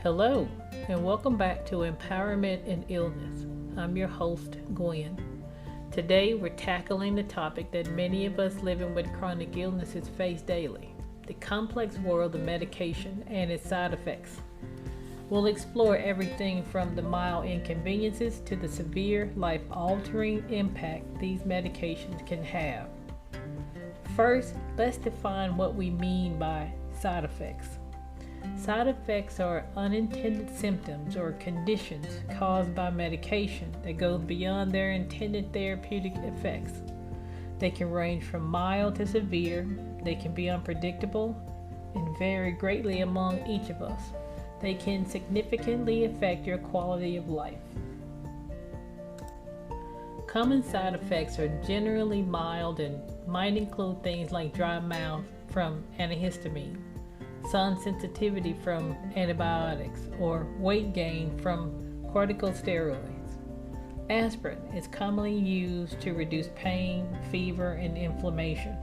Hello, and welcome back to Empowerment in Illness. I'm your host, Gwen. Today, we're tackling the topic that many of us living with chronic illnesses face daily, the complex world of medication and its side effects. We'll explore everything from the mild inconveniences to the severe, life-altering impact these medications can have. First, let's define what we mean by side effects. Side effects are unintended symptoms or conditions caused by medication that goes beyond their intended therapeutic effects. They can range from mild to severe. They can be unpredictable and vary greatly among each of us. They can significantly affect your quality of life. Common side effects are generally mild and might include things like dry mouth from antihistamine, sun sensitivity from antibiotics, or weight gain from corticosteroids. Aspirin is commonly used to reduce pain, fever, and inflammation.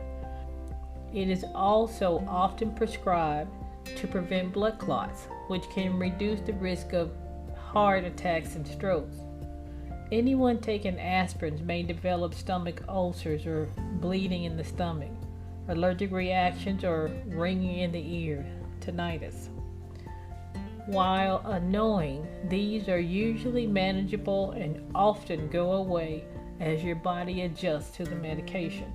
It is also often prescribed to prevent blood clots, which can reduce the risk of heart attacks and strokes. Anyone taking aspirins may develop stomach ulcers or bleeding in the stomach, allergic reactions, or ringing in the ear, tinnitus. While annoying, these are usually manageable and often go away as your body adjusts to the medication.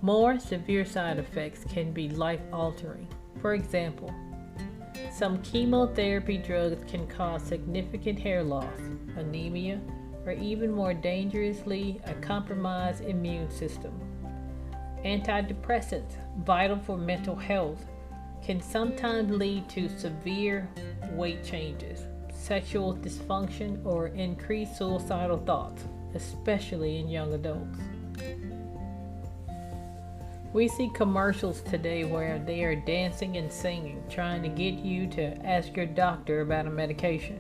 More severe side effects can be life-altering. For example, some chemotherapy drugs can cause significant hair loss, anemia, or even more dangerously, a compromised immune system. Antidepressants, vital for mental health, can sometimes lead to severe weight changes, sexual dysfunction, or increased suicidal thoughts, especially in young adults. We see commercials today where they are dancing and singing, trying to get you to ask your doctor about a medication.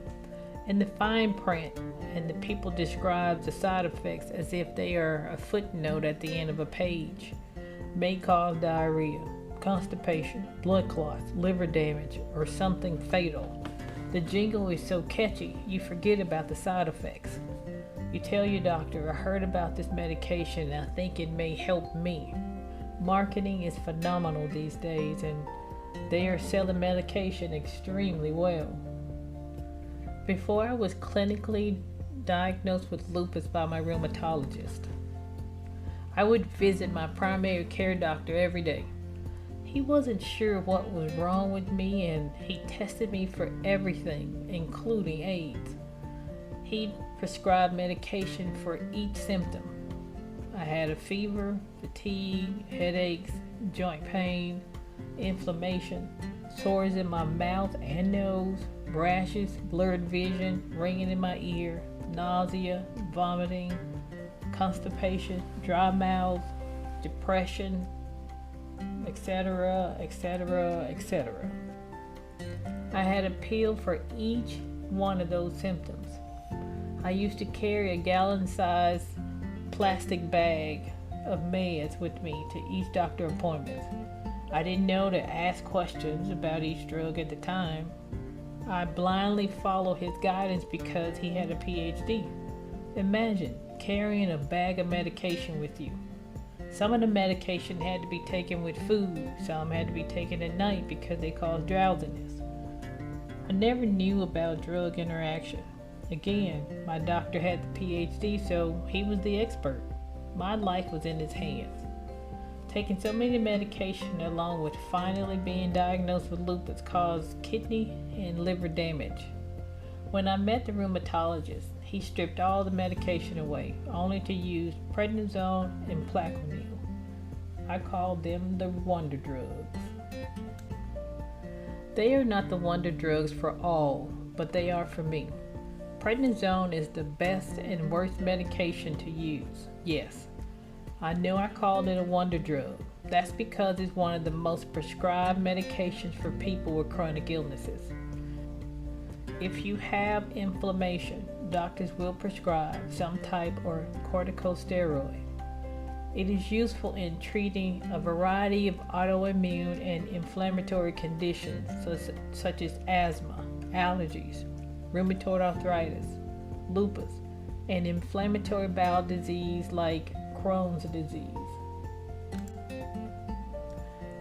In the fine print, and the people describe the side effects as if they are a footnote at the end of a page. May cause diarrhea, constipation, blood clots, liver damage, or something fatal. The jingle is so catchy, you forget about the side effects. You tell your doctor, I heard about this medication and I think it may help me. Marketing is phenomenal these days, and they are selling medication extremely well. Before I was clinically diagnosed with lupus by my rheumatologist, I would visit my primary care doctor every day. He wasn't sure what was wrong with me, and he tested me for everything, including AIDS. He prescribed medication for each symptom. I had a fever, fatigue, headaches, joint pain, inflammation, sores in my mouth and nose, rashes, blurred vision, ringing in my ear, nausea, vomiting, constipation, dry mouth, depression, etc., etc., etc. I had a pill for each one of those symptoms. I used to carry a gallon-sized plastic bag of meds with me to each doctor appointment. I didn't know to ask questions about each drug at the time. I blindly followed his guidance because he had a PhD. Imagine carrying a bag of medication with you. Some of the medication had to be taken with food, some had to be taken at night because they cause drowsiness. I never knew about drug interaction. Again, my doctor had the PhD, so he was the expert. My life was in his hands. Taking so many medication along with finally being diagnosed with lupus caused kidney and liver damage. When I met the rheumatologist, he stripped all the medication away, only to use prednisone and Plaquenil. I called them the wonder drugs. They are not the wonder drugs for all, but they are for me. Prednisone is the best and worst medication to use. Yes, I know I called it a wonder drug. That's because it's one of the most prescribed medications for people with chronic illnesses. If you have inflammation, doctors will prescribe some type of corticosteroid. It is useful in treating a variety of autoimmune and inflammatory conditions such as asthma, allergies, rheumatoid arthritis, lupus, and inflammatory bowel disease like Crohn's disease.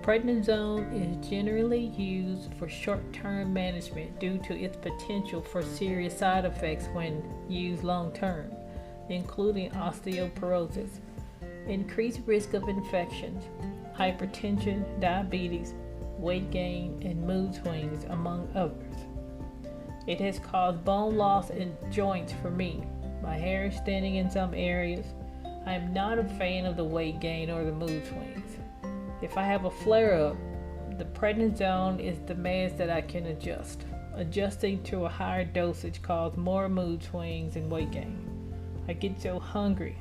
Prednisone is generally used for short-term management due to its potential for serious side effects when used long-term, including osteoporosis, increased risk of infections, hypertension, diabetes, weight gain, and mood swings, among others. It has caused bone loss in joints for me. My hair is thinning in some areas. I am not a fan of the weight gain or the mood swings. If I have a flare-up, the prednisone is the meds that I can adjust. Adjusting to a higher dosage causes more mood swings and weight gain. I get so hungry,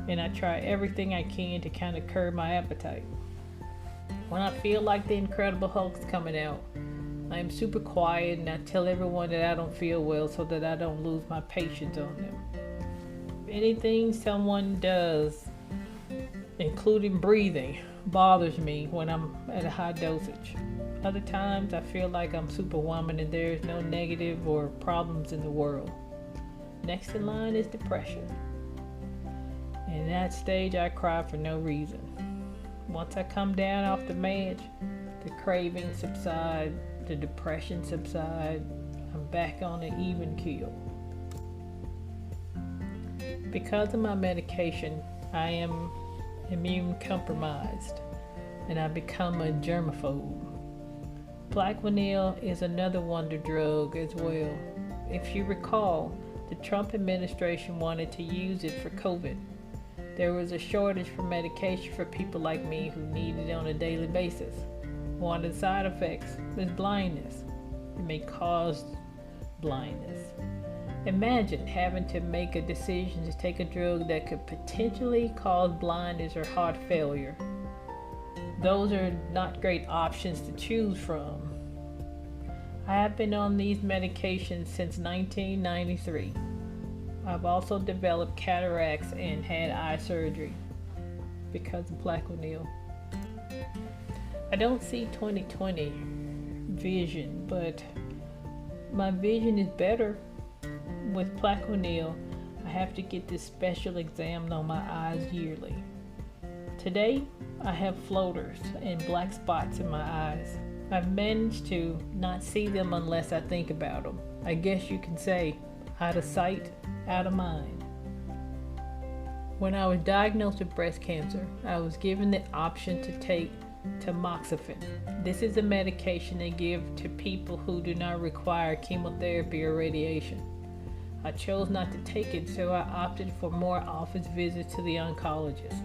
and I try everything I can to kind of curb my appetite. When I feel like the Incredible Hulk's coming out, I am super quiet and I tell everyone that I don't feel well so that I don't lose my patience on them. If anything someone does, including breathing, bothers me when I'm at a high dosage. Other times I feel like I'm Superwoman and there is no negative or problems in the world. Next in line is depression. In that stage I cry for no reason. Once I come down off the meds, the cravings subside, the depression subside, I'm back on an even keel. Because of my medication, I am immune compromised and I become a germaphobe. Plaquenil is another wonder drug as well. If you recall, the Trump administration wanted to use it for COVID. There was a shortage for medication for people like me who need it on a daily basis. One of the side effects is blindness. It may cause blindness. Imagine having to make a decision to take a drug that could potentially cause blindness or heart failure. Those are not great options to choose from. I have been on these medications since 1993. I've also developed cataracts and had eye surgery because of Plaquenil. I don't see 20/20 vision, but my vision is better. With Plaquenil, I have to get this special exam on my eyes yearly. Today, I have floaters and black spots in my eyes. I've managed to not see them unless I think about them. I guess you can say, out of sight, out of mind. When I was diagnosed with breast cancer, I was given the option to take tamoxifen. This is a medication they give to people who do not require chemotherapy or radiation. I chose not to take it, so I opted for more office visits to the oncologist.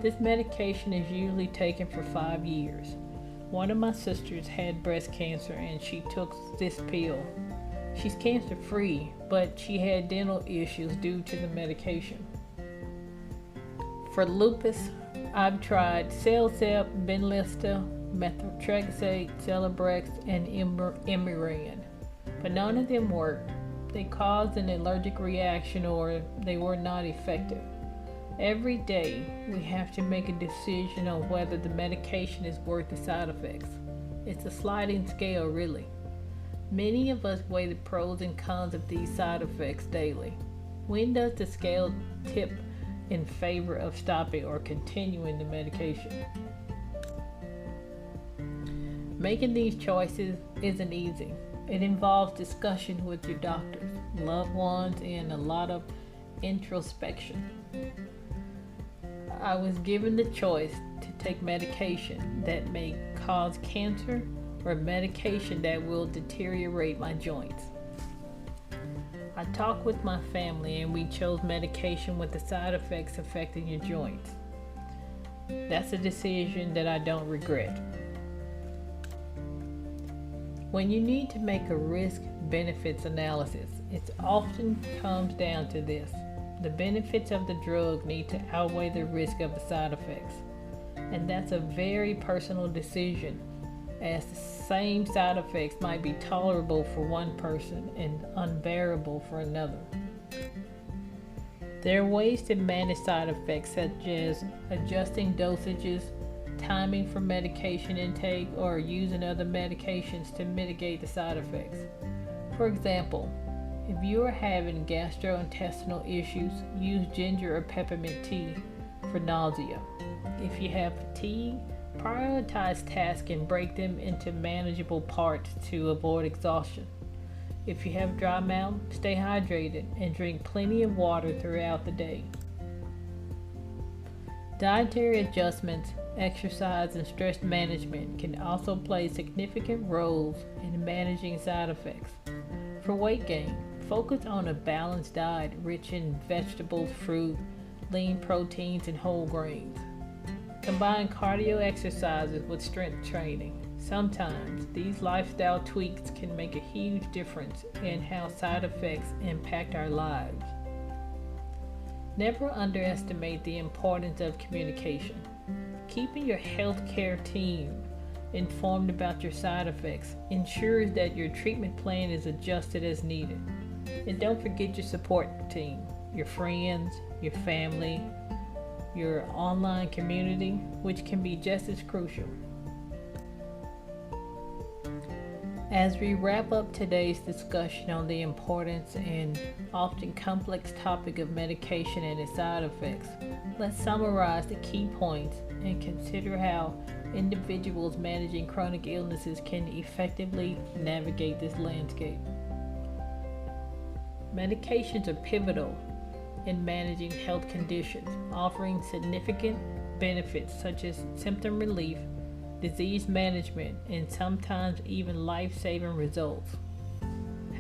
This medication is usually taken for 5 years. One of my sisters had breast cancer and she took this pill. She's cancer free, but she had dental issues due to the medication. For lupus, I've tried Cellcept, Benlysta, methotrexate, Celebrex, and Imuran, but none of them worked. They caused an allergic reaction or they were not effective. Every day, we have to make a decision on whether the medication is worth the side effects. It's a sliding scale, really. Many of us weigh the pros and cons of these side effects daily. When does the scale tip in favor of stopping or continuing the medication? Making these choices isn't easy. It involves discussion with your doctors, loved ones, and a lot of introspection. I was given the choice to take medication that may cause cancer or medication that will deteriorate my joints. I talked with my family and we chose medication with the side effects affecting your joints. That's a decision that I don't regret. When you need to make a risk-benefits analysis, it often comes down to this. The benefits of the drug need to outweigh the risk of the side effects. And that's a very personal decision, as the same side effects might be tolerable for one person and unbearable for another. There are ways to manage side effects such as adjusting dosages, timing for medication intake, or using other medications to mitigate the side effects. For example, if you are having gastrointestinal issues, use ginger or peppermint tea for nausea. If you have fatigue, prioritize tasks and break them into manageable parts to avoid exhaustion. If you have dry mouth, stay hydrated and drink plenty of water throughout the day. Dietary adjustments, exercise, and stress management can also play significant roles in managing side effects. For weight gain, focus on a balanced diet rich in vegetables, fruit, lean proteins, and whole grains. Combine cardio exercises with strength training. Sometimes these lifestyle tweaks can make a huge difference in how side effects impact our lives. Never underestimate the importance of communication. Keeping your healthcare team informed about your side effects ensures that your treatment plan is adjusted as needed. And don't forget your support team, your friends, your family, your online community, which can be just as crucial. As we wrap up today's discussion on the importance and often complex topic of medication and its side effects, let's summarize the key points and consider how individuals managing chronic illnesses can effectively navigate this landscape. Medications are pivotal in managing health conditions, offering significant benefits such as symptom relief, disease management, and sometimes even life-saving results.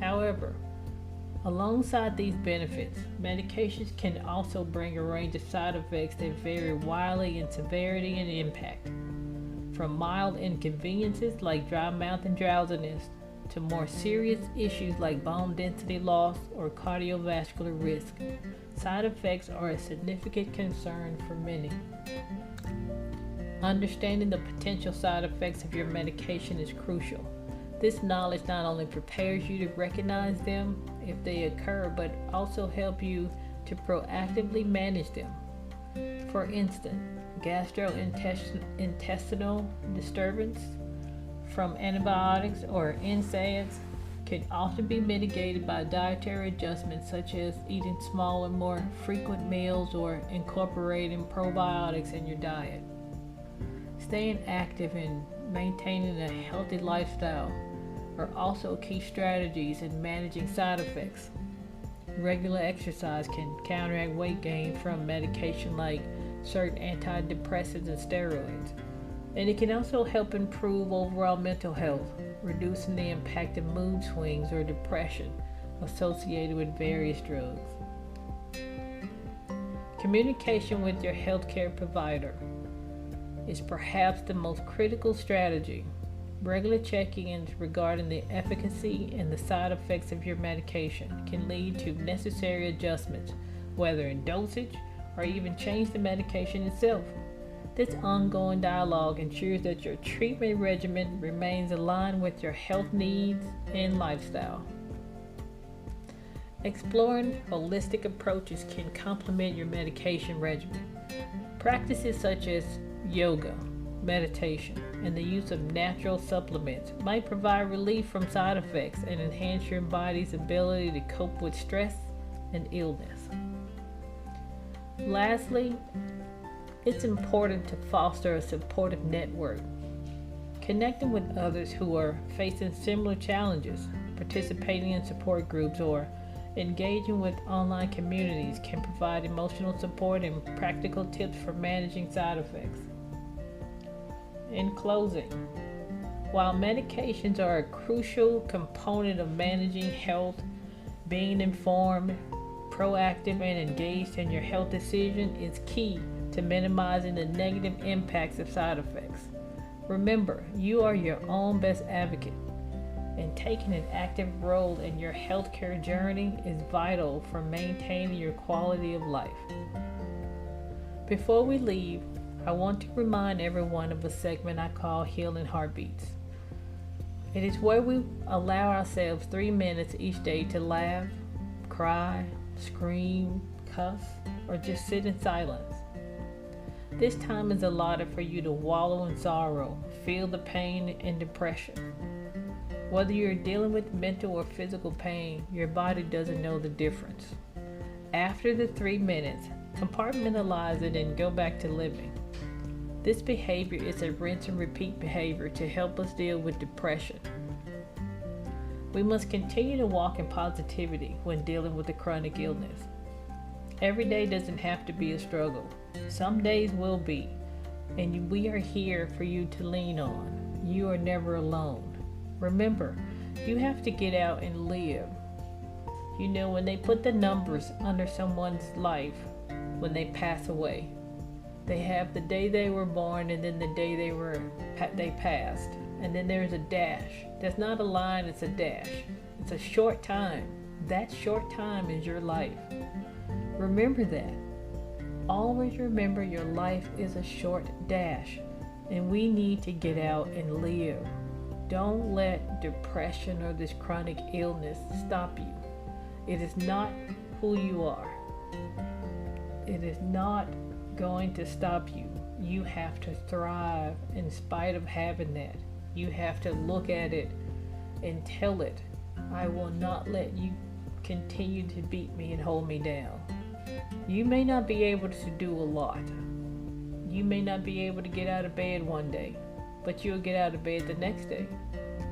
However, alongside these benefits, medications can also bring a range of side effects that vary widely in severity and impact, from mild inconveniences like dry mouth and drowsiness to more serious issues like bone density loss or cardiovascular risk. Side effects are a significant concern for many. Understanding the potential side effects of your medication is crucial. This knowledge not only prepares you to recognize them if they occur, but also help you to proactively manage them. For instance, gastrointestinal disturbance from antibiotics or NSAIDs can often be mitigated by dietary adjustments such as eating smaller, more frequent meals or incorporating probiotics in your diet. Staying active and maintaining a healthy lifestyle are also key strategies in managing side effects. Regular exercise can counteract weight gain from medication like certain antidepressants and steroids, and it can also help improve overall mental health, reducing the impact of mood swings or depression associated with various drugs. Communication with your healthcare provider is perhaps the most critical strategy. Regular check-ins regarding the efficacy and the side effects of your medication can lead to necessary adjustments, whether in dosage or even change the medication itself. This ongoing dialogue ensures that your treatment regimen remains aligned with your health needs and lifestyle. Exploring holistic approaches can complement your medication regimen. Practices such as yoga, meditation, and the use of natural supplements might provide relief from side effects and enhance your body's ability to cope with stress and illness. Lastly, it's important to foster a supportive network. Connecting with others who are facing similar challenges, participating in support groups, or engaging with online communities can provide emotional support and practical tips for managing side effects. In closing, while medications are a crucial component of managing health, being informed, proactive, and engaged in your health decision is key to minimizing the negative impacts of side effects. Remember, you are your own best advocate, and taking an active role in your healthcare journey is vital for maintaining your quality of life. Before we leave, I want to remind everyone of a segment I call Healing Heartbeats. It is where we allow ourselves 3 minutes each day to laugh, cry, scream, cuss, or just sit in silence. This time is allotted for you to wallow in sorrow, feel the pain and depression. Whether you're dealing with mental or physical pain, your body doesn't know the difference. After the 3 minutes, compartmentalize it and go back to living. This behavior is a rinse and repeat behavior to help us deal with depression. We must continue to walk in positivity when dealing with a chronic illness. Every day doesn't have to be a struggle. Some days will be, and we are here for you to lean on. You are never alone. Remember, you have to get out and live. You know, when they put the numbers under someone's life, when they pass away, they have the day they were born and then the day they passed. And then there's a dash. That's not a line, it's a dash. It's a short time. That short time is your life. Remember that. Always remember your life is a short dash, and we need to get out and live. Don't let depression or this chronic illness stop you. It is not who you are. It is not going to stop you. You have to thrive in spite of having that. You have to look at it and tell it, I will not let you continue to beat me and hold me down. You may not be able to do a lot. You may not be able to get out of bed one day, but you'll get out of bed the next day.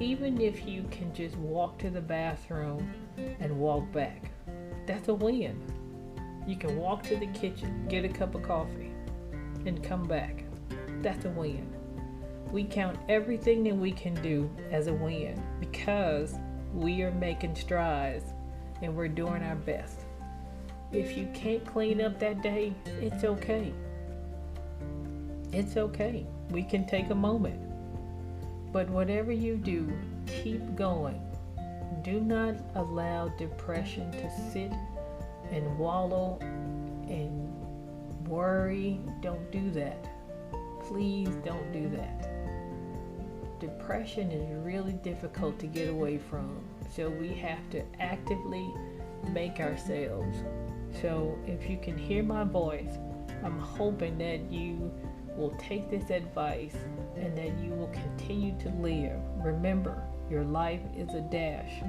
Even if you can just walk to the bathroom and walk back, that's a win. You can walk to the kitchen, get a cup of coffee, and come back. That's a win. We count everything that we can do as a win because we are making strides and we're doing our best. If you can't clean up that day, it's okay. It's okay. We can take a moment. But whatever you do, keep going. Do not allow depression to sit and wallow and worry. Don't do that. Please don't do that. Depression is really difficult to get away from, so we have to actively make ourselves. So if you can hear my voice, I'm hoping that you will take this advice and that you will continue to live. Remember, your life is a dash.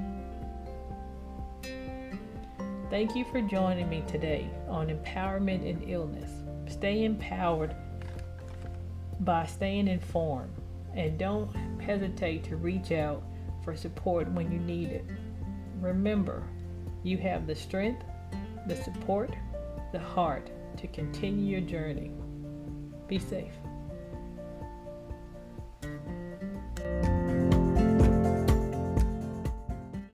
Thank you for joining me today on Empowerment in Illness. Stay empowered by staying informed, and don't hesitate to reach out for support when you need it. Remember, you have the strength, the support, the heart to continue your journey. Be safe.